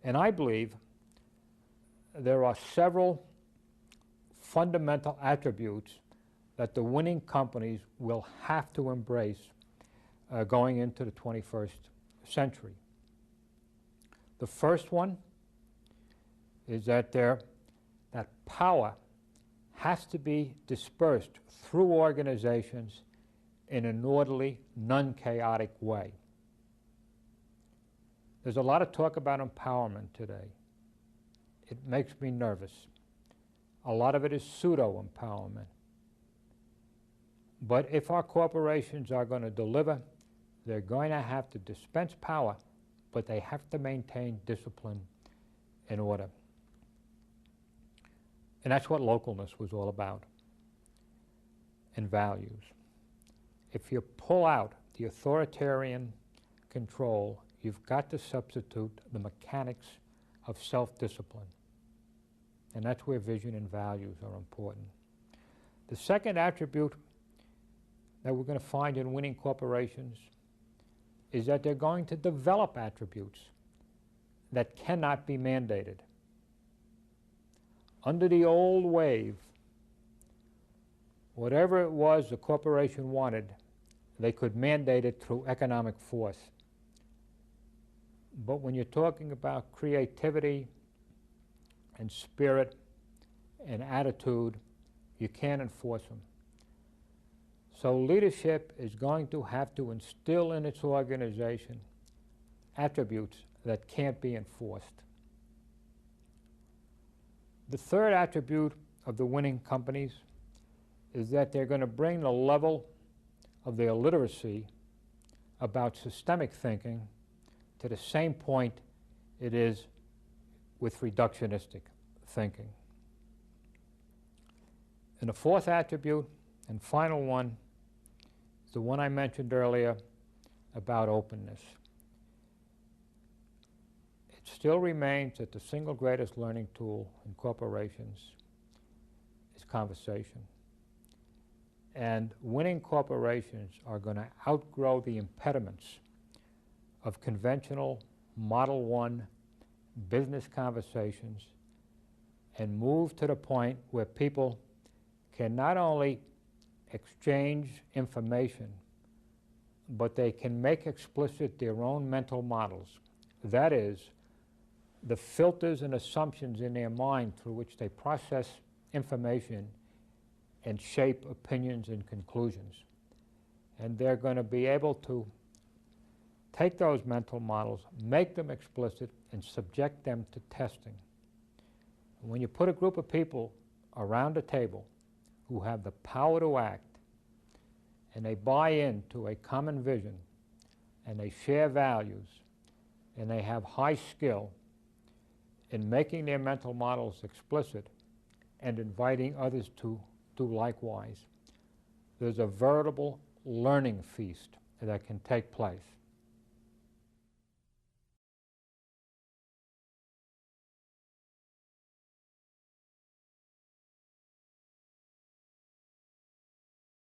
And I believe there are several fundamental attributes that the winning companies will have to embrace going into the 21st century. The first one is that that power has to be dispersed through organizations in an orderly, non-chaotic way. There's a lot of talk about empowerment today. It makes me nervous. A lot of it is pseudo-empowerment. But if our corporations are going to deliver, they're going to have to dispense power, but they have to maintain discipline and order. And that's what localness was all about, and values. If you pull out the authoritarian control, you've got to substitute the mechanics of self-discipline. And that's where vision and values are important. The second attribute that we're going to find in winning corporations is that they're going to develop attributes that cannot be mandated. Under the old wave, whatever it was the corporation wanted, they could mandate it through economic force. But when you're talking about creativity and spirit and attitude, you can't enforce them. So leadership is going to have to instill in its organization attributes that can't be enforced. The third attribute of the winning companies is that they're going to bring the level of their literacy about systemic thinking to the same point it is with reductionistic thinking. And the fourth attribute and final one is the one I mentioned earlier about openness. It still remains that the single greatest learning tool in corporations is conversation. And winning corporations are going to outgrow the impediments of conventional Model 1 business conversations and move to the point where people can not only exchange information, but they can make explicit their own mental models. That is, the filters and assumptions in their mind through which they process information and shape opinions and conclusions. And they're going to be able to take those mental models, make them explicit, and subject them to testing. When you put a group of people around a table who have the power to act, and they buy into a common vision, and they share values, and they have high skill in making their mental models explicit and inviting others to do likewise, there's a veritable learning feast that can take place.